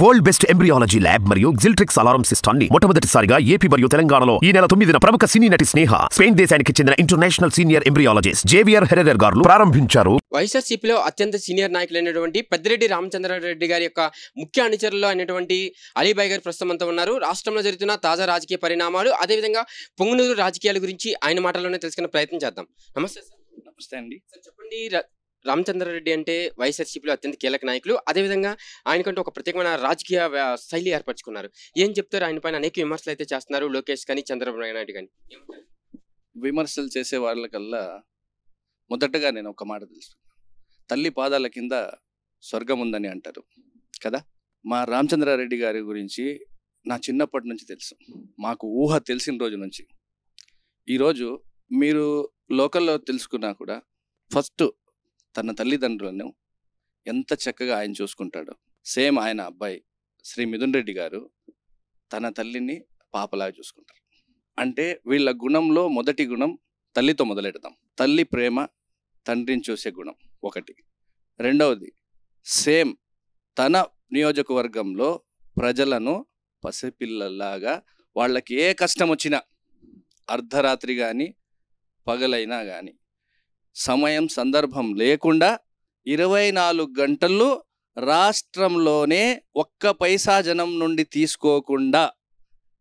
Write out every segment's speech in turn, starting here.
World best embryology lab మరియు జిల్ట్రిక్స్ alarm సిస్టాన్ని మొట్టమొదటిసారిగా AP మరియు తెలంగాణలో ఈ నెల 9న ప్రముఖ సినీ నటి స్నేహ స్పెయిన్ దేశానికి చెందిన international senior embryologist Javier Herrera గారు ప్రారంభించారు. వైఎస్ఆర్సీపీలో అత్యంత సీనియర్ నాయకులైనటువంటి పెద్దిరెడ్డి రామచంద్రారెడ్డి గారి యొక్క ముఖ్య అనుచరులు అయినటువంటి అలీబాయ్ గారు ప్రస్తుతం అంతా ఉన్నారు. రాష్ట్రంలో జరుగుతున్న తాజా రాజకీయ పరిణామాలు, అదేవిధంగా పొంగునూరు రాజకీయాల గురించి ఆయన మాటల్లోనే తెలుసుకునే ప్రయత్నం చేద్దాం. నమస్తే సార్. నమస్తే అండి. సార్ చెప్పండి, రామచంద్రారెడ్డి అంటే వైఎస్ఆర్సీపీలో అత్యంత కీలక నాయకులు, అదేవిధంగా ఆయనకంటూ ఒక ప్రత్యేకమైన రాజకీయ శైలి ఏర్పరచుకున్నారు. ఏం చెప్తారు? ఆయన పైన అనేక విమర్శలు అయితే చేస్తున్నారు, లోకేష్ కానీ చంద్రబాబు నాయుడు కానీ. విమర్శలు చేసే వాళ్ళకల్లా మొదటగా నేను ఒక మాట తెలుసు, తల్లి పాదాల కింద స్వర్గం ఉందని అంటారు కదా. మా రామచంద్రారెడ్డి గారి గురించి నా చిన్నప్పటి నుంచి తెలుసు, మాకు ఊహ తెలిసిన రోజు నుంచి. ఈరోజు మీరు లోకల్లో తెలుసుకున్నా కూడా ఫస్ట్ తన తల్లిదండ్రులను ఎంత చక్కగా ఆయన చూసుకుంటాడో, సేమ్ ఆయన అబ్బాయి శ్రీ మిథున్ రెడ్డి గారు తన తల్లిని పాపలాగా చూసుకుంటారు. అంటే వీళ్ళ గుణంలో మొదటి గుణం తల్లితో మొదలెడదాం. తల్లి ప్రేమ, తండ్రిని చూసే గుణం ఒకటి. రెండవది, సేమ్ తన నియోజకవర్గంలో ప్రజలను పసిపిల్లలాగా వాళ్ళకి ఏ కష్టం వచ్చినా అర్ధరాత్రి కానీ పగలైనా కానీ సమయం సందర్భం లేకుండా 24 గంటలు రాష్ట్రంలోనే ఒక్క పైసా జనం నుండి తీసుకోకుండా,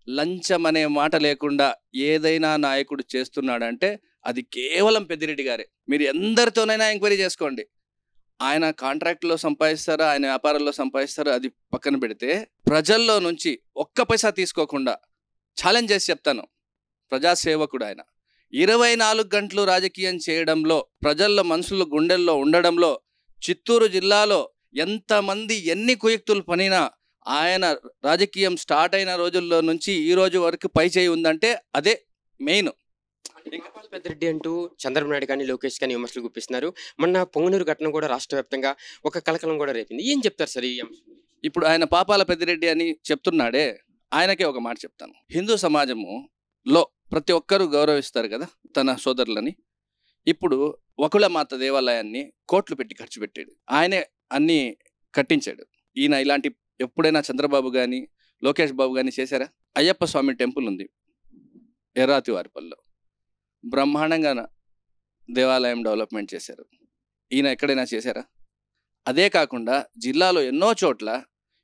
లంచం అనే మాట లేకుండా ఏదైనా నాయకుడు చేస్తున్నాడంటే అది కేవలం పెద్దిరెడ్డి గారే. మీరు ఎందరితోనైనా ఎంక్వైరీ చేసుకోండి, ఆయన కాంట్రాక్ట్లో సంపాదిస్తారా, ఆయన వ్యాపారంలో సంపాదిస్తారా, అది పక్కన పెడితే ప్రజల్లో నుంచి ఒక్క పైసా తీసుకోకుండా ఛాలెంజ్ చేసి చెప్తాను, ప్రజాసేవకుడు ఆయన. 24 గంటలు రాజకీయం చేయడంలో, ప్రజల మనసులు గుండెల్లో ఉండడంలో, చిత్తూరు జిల్లాలో ఎంతమంది ఎన్ని కుయుక్తులు పనినా ఆయన రాజకీయం స్టార్ట్ అయిన రోజుల్లో నుంచి ఈ రోజు వరకు పై చేయి ఉందంటే అదే మెయిన్. పెద్దిరెడ్డి అంటూ చంద్రబాబు నాయుడు కానీ లోకేష్ కానీ విమర్శలు గుప్పిస్తున్నారు. మొన్న పొంగునూరు ఘటన కూడా రాష్ట్ర వ్యాప్తంగా ఒక కలకలం కూడా రేపింది. ఏం చెప్తారు సార్ ఈ అంశం? ఇప్పుడు ఆయన పాపాల పెద్దిరెడ్డి అని చెప్తున్నాడే, ఆయనకే ఒక మాట చెప్తాను. హిందూ సమాజములో ప్రతి ఒక్కరూ గౌరవిస్తారు కదా తన సోదరులని. ఇప్పుడు వకుళమాత దేవాలయాన్ని కోట్లు పెట్టి ఖర్చు పెట్టాడు, ఆయనే అన్నీ కట్టించాడు. ఈయన ఇలాంటి ఎప్పుడైనా చంద్రబాబు కానీ లోకేష్ బాబు కానీ చేశారా? అయ్యప్ప స్వామి టెంపుల్ ఉంది ఎర్రాతి వారిపల్లిలో, బ్రహ్మాండంగా దేవాలయం డెవలప్మెంట్ చేశారు. ఈయన ఎక్కడైనా చేశారా? అదే కాకుండా జిల్లాలో ఎన్నో చోట్ల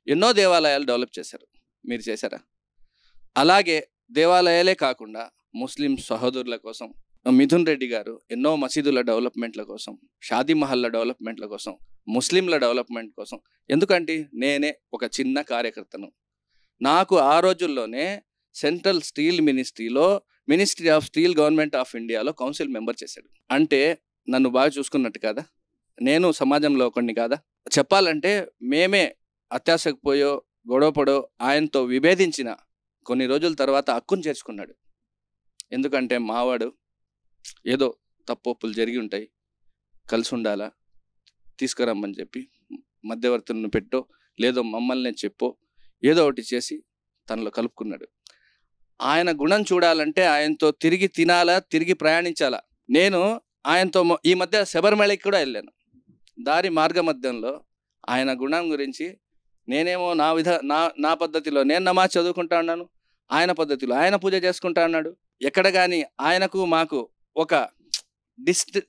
ఎన్నో దేవాలయాలు డెవలప్ చేశారు, మీరు చేశారా? అలాగే దేవాలయాలే కాకుండా ముస్లిం సహోదరుల కోసం మిథున్ రెడ్డి గారు ఎన్నో మసీదుల డెవలప్మెంట్ల కోసం, షాదీ మహల్ల డెవలప్మెంట్ల కోసం, ముస్లింల డెవలప్మెంట్ కోసం. ఎందుకంటే నేనే ఒక చిన్న కార్యకర్తను. నాకు ఆ రోజుల్లోనే సెంట్రల్ స్టీల్ మినిస్ట్రీలో, ministry of steel government of ఇండియాలో కౌన్సిల్ మెంబర్ చేశాడు. అంటే నన్ను బాగా చూసుకున్నట్టు కాదా? నేను సమాజంలో కొన్ని కాదా? చెప్పాలంటే మేమే అత్యాశకు పోయో గొడవపడో ఆయనతో విభేదించిన కొన్ని రోజుల తర్వాత హక్కును చేర్చుకున్నాడు. ఎందుకంటే మావాడు ఏదో తప్పులు జరిగి ఉంటాయి, కలిసి ఉండాలా, తీసుకురమ్మని చెప్పి మధ్యవర్తులను పెట్టో లేదో మమ్మల్ని చెప్పో ఏదో ఒకటి చేసి తనలో కలుపుకున్నాడు. ఆయన గుణం చూడాలంటే ఆయనతో తిరిగి తినాలా, తిరిగి ప్రయాణించాలా. నేను ఆయనతో ఈ మధ్య శబరిమలకి కూడా వెళ్ళాను. దారి మార్గ మధ్యంలో ఆయన గుణం గురించి నేనేమో నా పద్ధతిలో నేను నమాజ్ చదువుకుంటా ఉన్నాను, ఆయన పద్ధతిలో ఆయన పూజ చేసుకుంటా అన్నాడు. ఎక్కడ కానీ ఆయనకు మాకు ఒక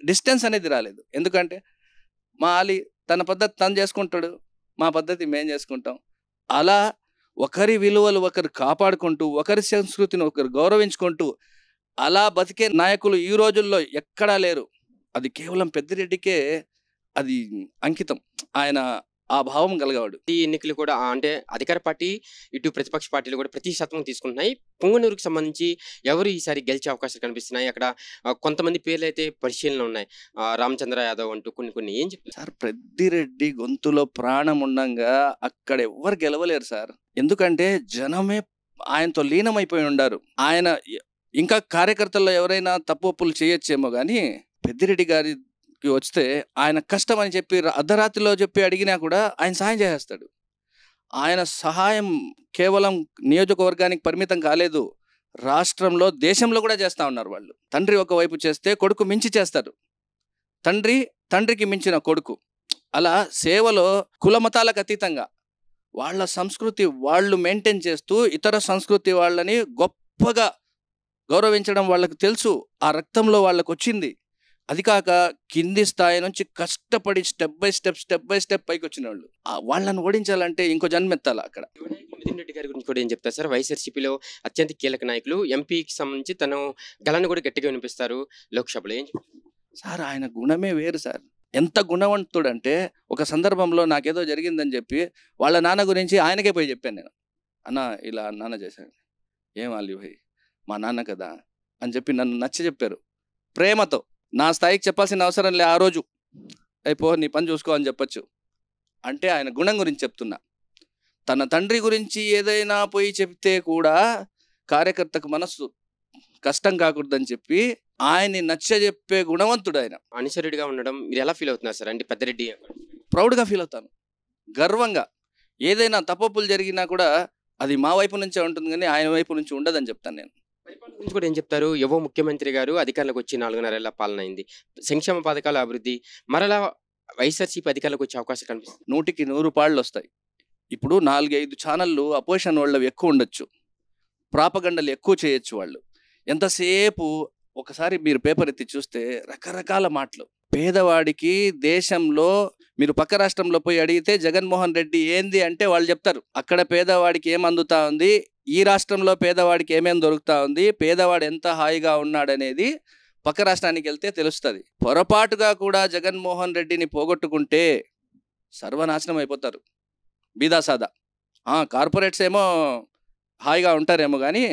డిస్టెన్స్ అనేది రాలేదు. ఎందుకంటే మా అలీ తన పద్ధతి తను చేసుకుంటాడు, మా పద్ధతి మేము చేసుకుంటాం. అలా ఒకరి విలువలు ఒకరు కాపాడుకుంటూ, ఒకరి సంస్కృతిని ఒకరు గౌరవించుకుంటూ అలా బతికే నాయకులు ఈ రోజుల్లో ఎక్కడా లేరు. అది కేవలం పెద్దిరెడ్డికే అది అంకితం. ఆయన ఆ భావం కలగవాడు. ఈ ఎన్నికలు కూడా అంటే అధికార పార్టీ ఇటు ప్రతిపక్ష పార్టీలు కూడా ప్రతి శతం తీసుకుంటున్నాయి. పొంగునూరుకు సంబంధించి ఎవరు ఈసారి గెలిచే అవకాశాలు కనిపిస్తున్నాయి? అక్కడ కొంతమంది పేర్లు అయితే పరిశీలన ఉన్నాయి, రామచంద్ర యాదవ్ అంటూ కొన్ని. ఏం చెప్తారు సార్? పెద్దిరెడ్డి గొంతులో ప్రాణం ఉండంగా అక్కడ ఎవ్వరు గెలవలేరు సార్. ఎందుకంటే జనమే ఆయనతో లీనమైపోయి ఉండారు. ఆయన ఇంకా కార్యకర్తల్లో ఎవరైనా తప్పులు చేయొచ్చేమో కానీ పెద్దిరెడ్డి గారి వస్తే ఆయన కష్టం అని చెప్పి అర్ధరాత్రిలో చెప్పి అడిగినా కూడా ఆయన సహాయం చేసేస్తాడు. ఆయన సహాయం కేవలం నియోజకవర్గానికి పరిమితం కాలేదు, రాష్ట్రంలో దేశంలో కూడా చేస్తూ ఉన్నారు వాళ్ళు. తండ్రి ఒకవైపు చేస్తే కొడుకు మించి చేస్తారు, తండ్రికి మించిన కొడుకు. అలా సేవలో కులమతాలకు అతీతంగా వాళ్ళ సంస్కృతి వాళ్ళు మెయింటైన్ చేస్తూ ఇతర సంస్కృతి వాళ్ళని గొప్పగా గౌరవించడం వాళ్ళకు తెలుసు, ఆ రక్తంలో వాళ్ళకు వచ్చింది. అది కాక కింది స్థాయి నుంచి కష్టపడి స్టెప్ బై స్టెప్ పైకి వచ్చిన వాళ్ళు. వాళ్ళని ఓడించాలంటే ఇంకో జన్మెత్తాల అక్కడ. మిథున్ రెడ్డి గారి గురించి కూడా ఏం చెప్తారు సార్? వైఎస్ఆర్సీపీలో అత్యంత కీలక నాయకులు, ఎంపీకి సంబంధించి తను గళాన్ని కూడా గట్టిగా వినిపిస్తారు లోక్సభలో. ఏం సార్ ఆయన గుణమే వేరు సార్. ఎంత గుణవంతుడంటే ఒక సందర్భంలో నాకేదో జరిగిందని చెప్పి వాళ్ళ నాన్న గురించి ఆయనకే పోయి చెప్పాను నేను. అన్న ఇలా నాన్న చేశాను. ఏం అల్లి భాయ్ మా నాన్న కదా అని చెప్పి నన్ను నచ్చ చెప్పారు ప్రేమతో. నా స్థాయికి చెప్పాల్సిన అవసరం లే, ఆ రోజు అయిపో నీ పని చూసుకో అని చెప్పచ్చు. అంటే ఆయన గుణం గురించి చెప్తున్నా. తన తండ్రి గురించి ఏదైనా పోయి చెప్తే కూడా కార్యకర్తకు మనస్సు కష్టం కాకూడదని చెప్పి ఆయన్ని నచ్చజెప్పే గుణవంతుడు ఆయన. అనుసరుడిగా ఉండడం మీరు ఎలా ఫీల్ అవుతున్నారు సార్? అంటే పెద్దిరెడ్డి ప్రౌడ్గా ఫీల్ అవుతాను, గర్వంగా. ఏదైనా తప్పులు జరిగినా కూడా అది మా వైపు నుంచే ఉంటుంది కానీ ఆయన వైపు నుంచి ఉండదని చెప్తాను నేను. పరిపాలన గురించి కూడా ఏం చెప్తారు? యువ ముఖ్యమంత్రి గారు అధికారంలోకి వచ్చి 4.5 ఏళ్ల పాలన అయింది. సంక్షేమ పథకాల అభివృద్ధి మరలా వైఎస్ఆర్సీపీ అధికారంలోకి వచ్చే అవకాశం కనిపిస్తుంది. 100కి 100 పాళ్ళు వస్తాయి. ఇప్పుడు 4-5 ఛానళ్ళు అపోజిషన్ వాళ్ళవి ఎక్కువ ఉండొచ్చు, ప్రాపగండలు ఎక్కువ చేయొచ్చు వాళ్ళు. ఎంతసేపు ఒకసారి మీరు పేపర్ ఎత్తి చూస్తే రకరకాల మాటలు. పేదవాడికి దేశంలో మీరు పక్క రాష్ట్రంలో పోయి అడిగితే జగన్మోహన్ రెడ్డి ఏంది అంటే వాళ్ళు చెప్తారు అక్కడ పేదవాడికి ఏం అందుతా ఉంది, ఈ రాష్ట్రంలో పేదవాడికి ఏమేం దొరుకుతా ఉంది, పేదవాడు ఎంత హాయిగా ఉన్నాడనేది పక్క రాష్ట్రానికి వెళ్తే తెలుస్తుంది. పొరపాటుగా కూడా జగన్మోహన్ రెడ్డిని పోగొట్టుకుంటే సర్వనాశనం అయిపోతారు బీదాసాదా. కార్పొరేట్స్ ఏమో హాయిగా ఉంటారేమో కానీ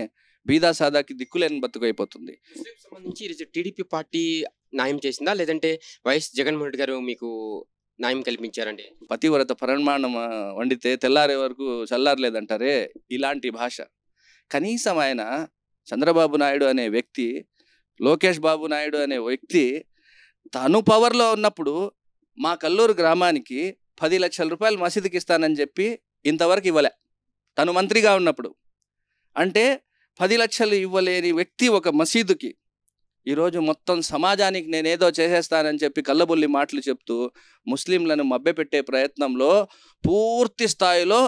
బీదాసాదాకి దిక్కులేని బతుకు అయిపోతుంది. సంబంధించి టీడీపీ పార్టీ న్యాయం చేసిందా లేదంటే వైఎస్ జగన్మోహన్ రెడ్డి గారు మీకు న్యాయం కల్పించారండి? పతివ్రత పరిమాణం వండితే తెల్లారే వరకు చల్లారలేదంటారే, ఇలాంటి భాష. కనీసం ఆయన చంద్రబాబు నాయుడు అనే వ్యక్తి, లోకేష్ బాబు నాయుడు అనే వ్యక్తి తను పవర్లో ఉన్నప్పుడు మా కల్లూరు గ్రామానికి 10 లక్షల రూపాయలు మసీదుకి ఇస్తానని చెప్పి ఇంతవరకు ఇవ్వలే, తను మంత్రిగా ఉన్నప్పుడు. అంటే 10 లక్షలు ఇవ్వలేని వ్యక్తి ఒక మసీదుకి ఈరోజు మొత్తం సమాజానికి నేనేదో చేసేస్తానని చెప్పి కళ్ళబొల్లి మాటలు చెప్తూ ముస్లింలను మభ్యపెట్టే ప్రయత్నంలో పూర్తి స్థాయిలో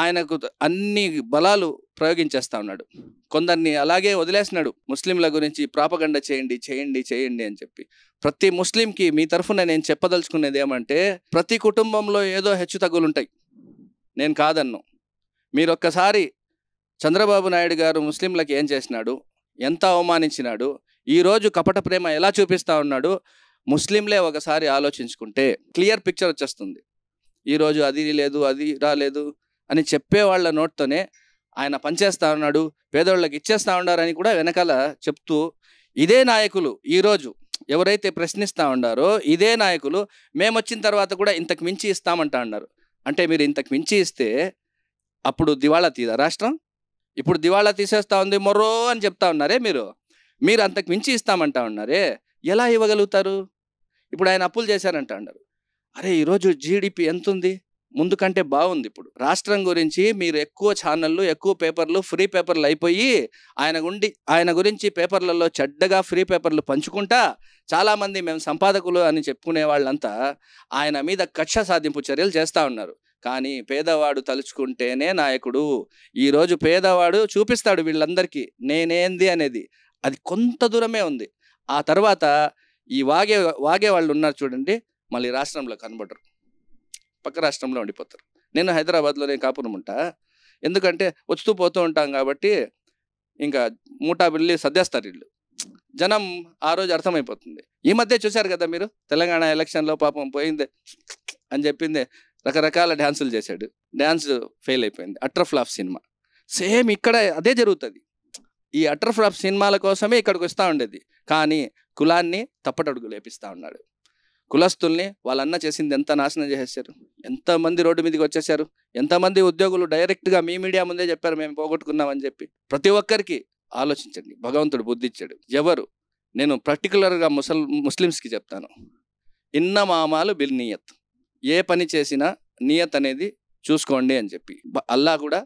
ఆయనకు అన్ని బలాలు ప్రయోగించేస్తా ఉన్నాడు. కొందరిని అలాగే వదిలేసినాడు. ముస్లింల గురించి ప్రాపగండ చేయండి అని చెప్పి. ప్రతి ముస్లింకి మీ తరఫున నేను చెప్పదలుచుకునేది ఏమంటే, ప్రతి కుటుంబంలో ఏదో హెచ్చుతగ్గులుంటాయి, నేను కాదన్ను. మీరు ఒక్కసారి చంద్రబాబు నాయుడు గారు ముస్లింలకు ఏం చేసినాడు, ఎంత అవమానించినాడు, ఈరోజు కపట ప్రేమ ఎలా చూపిస్తూ ఉన్నాడు, ముస్లింలే ఒకసారి ఆలోచించుకుంటే క్లియర్ పిక్చర్ వచ్చేస్తుంది. ఈరోజు అది లేదు అది రాలేదు అని చెప్పేవాళ్ళ నోట్తోనే ఆయన పనిచేస్తూ ఉన్నాడు, పేదవాళ్ళకి ఇచ్చేస్తూ ఉన్నారని కూడా వెనకాల చెప్తూ, ఇదే నాయకులు ఈరోజు ఎవరైతే ప్రశ్నిస్తూ ఉన్నారో ఇదే నాయకులు మేము వచ్చిన తర్వాత కూడా ఇంతకు మించి ఇస్తామంటా అన్నారు. అంటే మీరు ఇంతకు మించి ఇస్తే అప్పుడు దివాళా తీదా రాష్ట్రం? ఇప్పుడు దివాళా తీసేస్తా ఉంది మొర్రో అని చెప్తా ఉన్నారే మీరు అంతకు మించి ఇస్తామంటా ఉన్నారే, ఎలా ఇవ్వగలుగుతారు? ఇప్పుడు ఆయన అప్పులు చేశారంట అన్నారు. అరే ఈరోజు జీడిపి ఎంత ఉంది, ముందు కంటే బాగుంది. ఇప్పుడు రాష్ట్రం గురించి మీరు ఎక్కువ ఛానళ్ళు, ఎక్కువ పేపర్లు, ఫ్రీ పేపర్లు అయిపోయి ఆయన గురించి పేపర్లలో చెడ్డగా ఫ్రీ పేపర్లు పంచుకుంటా చాలామంది మేము సంపాదకులు అని చెప్పుకునే వాళ్ళంతా ఆయన మీద కక్ష సాధింపు చర్యలు చేస్తూ ఉన్నారు. కానీ పేదవాడు తలుచుకుంటేనే నాయకుడు. ఈరోజు పేదవాడు చూపిస్తాడు వీళ్ళందరికీ నేనేంది అనేది. అది కొంత దూరమే ఉంది. ఆ తర్వాత ఈ వాగే వాళ్ళు ఉన్నారు చూడండి, మళ్ళీ రాష్ట్రంలో కనబడరు, పక్క రాష్ట్రంలో ఉండిపోతారు. నేను హైదరాబాద్లోనే కాపురం ఉంటా, ఎందుకంటే వస్తూ పోతూ ఉంటాం కాబట్టి ఇంకా మూటా బిల్లి సర్దేస్తారు వీళ్ళు. జనం ఆ రోజు అర్థమైపోతుంది. ఈ మధ్య చూశారు కదా మీరు, తెలంగాణ ఎలక్షన్లో పాపం పోయిందే అని చెప్పిందే రకరకాల డ్యాన్సులు చేశాడు, డ్యాన్స్ ఫెయిల్ అయిపోయింది. Utter flop cinema. సేమ్ ఇక్కడ అదే జరుగుతుంది. ఈ అట్టర్ ఫ్లాప్ సినిమాల కోసమే ఇక్కడికి వస్తూ ఉండేది. కానీ కులాన్ని తప్పటడుగు లేపిస్తూ ఉన్నాడు. కులస్తుల్ని వాళ్ళన్న చేసింది ఎంత నాశనం చేసేసారు, ఎంతమంది రోడ్డు మీదకి వచ్చేసారు, ఎంతమంది ఉద్యోగులు డైరెక్ట్గా మీ మీడియా ముందే చెప్పారు మేము పోగొట్టుకున్నామని చెప్పి. ప్రతి ఒక్కరికి ఆలోచించండి, భగవంతుడు బుద్ధి ఇచ్చాడు. ఎవరు, నేను పర్టికులర్గా ముస్లిమ్స్కి చెప్తాను, ఇన్న మామాలు బిల్ నియత్, ఏ పని చేసినా నియత్ అనేది చూసుకోండి అని చెప్పి. అల్లా కూడా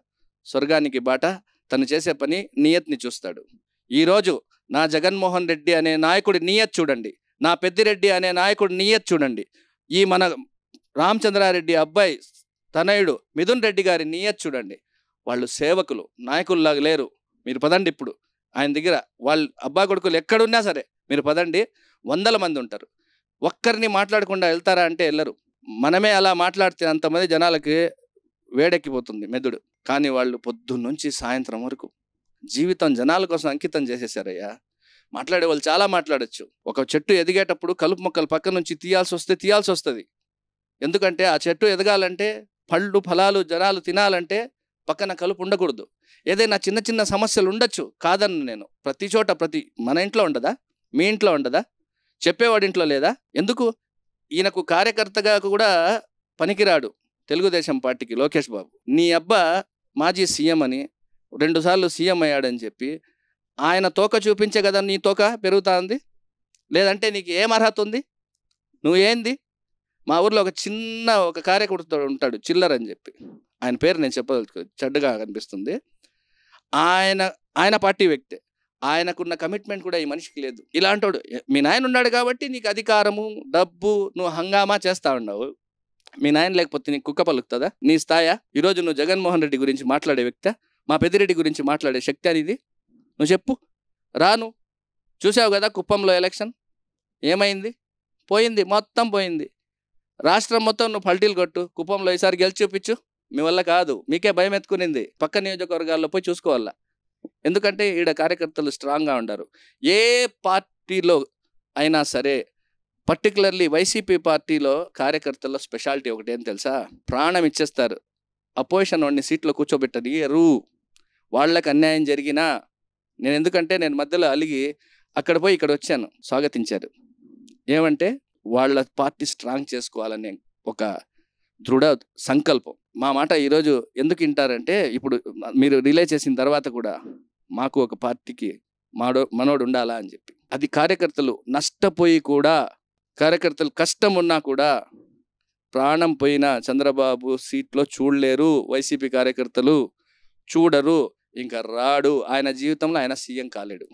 స్వర్గానికి బాట, తను చేసే పని నియత్ని చూస్తాడు. ఈరోజు నా జగన్మోహన్ రెడ్డి అనే నాయకుడి నియత్ చూడండి, నా పెద్దిరెడ్డి అనే నాయకుడి నియత్ చూడండి, ఈ మన రామచంద్రారెడ్డి అబ్బాయి తనయుడు మిథున్ రెడ్డి గారి నియత్ చూడండి. వాళ్ళు సేవకులు, నాయకుల్లాగా లేరు. మీరు పదండి, ఇప్పుడు ఆయన దగ్గర వాళ్ళు అబ్బా కొడుకులు ఎక్కడున్నా సరే మీరు పదండి, 100 మంది ఉంటారు. ఒక్కరిని మాట్లాడకుండా వెళ్తారా అంటే వెళ్ళరు. మనమే అలా మాట్లాడితే అంతమంది జనాలకి వేడెక్కిపోతుంది మెదడు. కానీ వాళ్ళు పొద్దున్నుంచి సాయంత్రం వరకు జీవితం జనాల కోసం అంకితం చేసేసారయ్యా. మాట్లాడే వాళ్ళు చాలా మాట్లాడచ్చు. ఒక చెట్టు ఎదిగేటప్పుడు కలుపు మొక్కలు పక్క నుంచి తీయాల్సి వస్తుంది. ఎందుకంటే ఆ చెట్టు ఎదగాలంటే, పళ్ళు ఫలాలు జనాలు తినాలంటే పక్కన కలుపు ఉండకూడదు. ఏదైనా చిన్న చిన్న సమస్యలు ఉండొచ్చు, కాదన్ను నేను. ప్రతి చోట మన ఇంట్లో ఉండదా? మీ ఇంట్లో ఉండదా? చెప్పేవాడి ఇంట్లో లేదా? ఎందుకు? ఈయనకు కార్యకర్తగా కూడా పనికిరాడు తెలుగుదేశం పార్టీకి లోకేష్ బాబు. నీ అబ్బా మాజీ సీఎం అని 2 సార్లు సీఎం అయ్యాడని చెప్పి ఆయన తోక చూపించే కదా నీ తోక పెరుగుతా ఉంది. లేదంటే నీకు ఏం అర్హత ఉంది? నువ్వేంది? మా ఊర్లో ఒక కార్యకర్త ఉంటాడు, చిల్లర్ అని చెప్పి. ఆయన పేరు నేను చెప్పదలుచుకో, చెడ్డగా కనిపిస్తుంది. ఆయన పార్టీ వ్యక్తే. ఆయనకున్న కమిట్మెంట్ కూడా ఈ మనిషికి లేదు. ఇలాంటోడు మీ నాయన ఉన్నాడు కాబట్టి నీకు అధికారము, డబ్బు, నువ్వు హంగామా చేస్తా ఉన్నావు. మీ నాయన లేకపోతే నీకు కుక్క పలుకుతుందా? నీ స్థాయా? ఈరోజు నువ్వు జగన్మోహన్ రెడ్డి గురించి మాట్లాడే వ్యక్తి, మా పెద్దిరెడ్డి గురించి మాట్లాడే శక్తి అనేది నువ్వు చెప్పు. రాను చూసావు కదా కుప్పంలో ఎలక్షన్ ఏమైంది? పోయింది, మొత్తం పోయింది. రాష్ట్రం మొత్తం నువ్వు పల్టీలు కొట్టు, కుప్పంలో ఈసారి గెలిచి చూపించు. మీ వల్ల కాదు, మీకే భయం ఎత్తుకునింది. పక్క నియోజకవర్గాల్లో పోయి చూసుకోవాలా. ఎందుకంటే ఈడ కార్యకర్తలు స్ట్రాంగ్గా ఉంటారు. ఏ పార్టీలో అయినా సరే, పర్టికులర్లీ వైసీపీ పార్టీలో కార్యకర్తల్లో స్పెషాలిటీ ఒకటి ఏం తెలుసా? ప్రాణం ఇచ్చేస్తారు. అపోజిషన్ వాడిని సీట్లో కూర్చోబెట్టనియరు. వాళ్ళకి అన్యాయం జరిగినా నేను మధ్యలో అలిగి అక్కడ పోయి ఇక్కడ వచ్చాను, స్వాగతించారు. ఏమంటే వాళ్ళ పార్టీ స్ట్రాంగ్ చేసుకోవాలనే ఒక దృఢ సంకల్పం. మా మాట ఈరోజు ఎందుకు వింటారంటే, ఇప్పుడు మీరు రిలే చేసిన తర్వాత కూడా మాకు ఒక పార్టీకి మనోడు ఉండాలా అని చెప్పి, అది కార్యకర్తలు నష్టపోయి కూడా, కార్యకర్తలు కష్టం ఉన్నా కూడా ప్రాణం పోయినా చంద్రబాబు సీట్లో చూడలేరు. వైసీపీ కార్యకర్తలు చూడరు. ఇంకా రాడు. ఆయన జీవితంలో ఆయన సీఎం కాలేడు.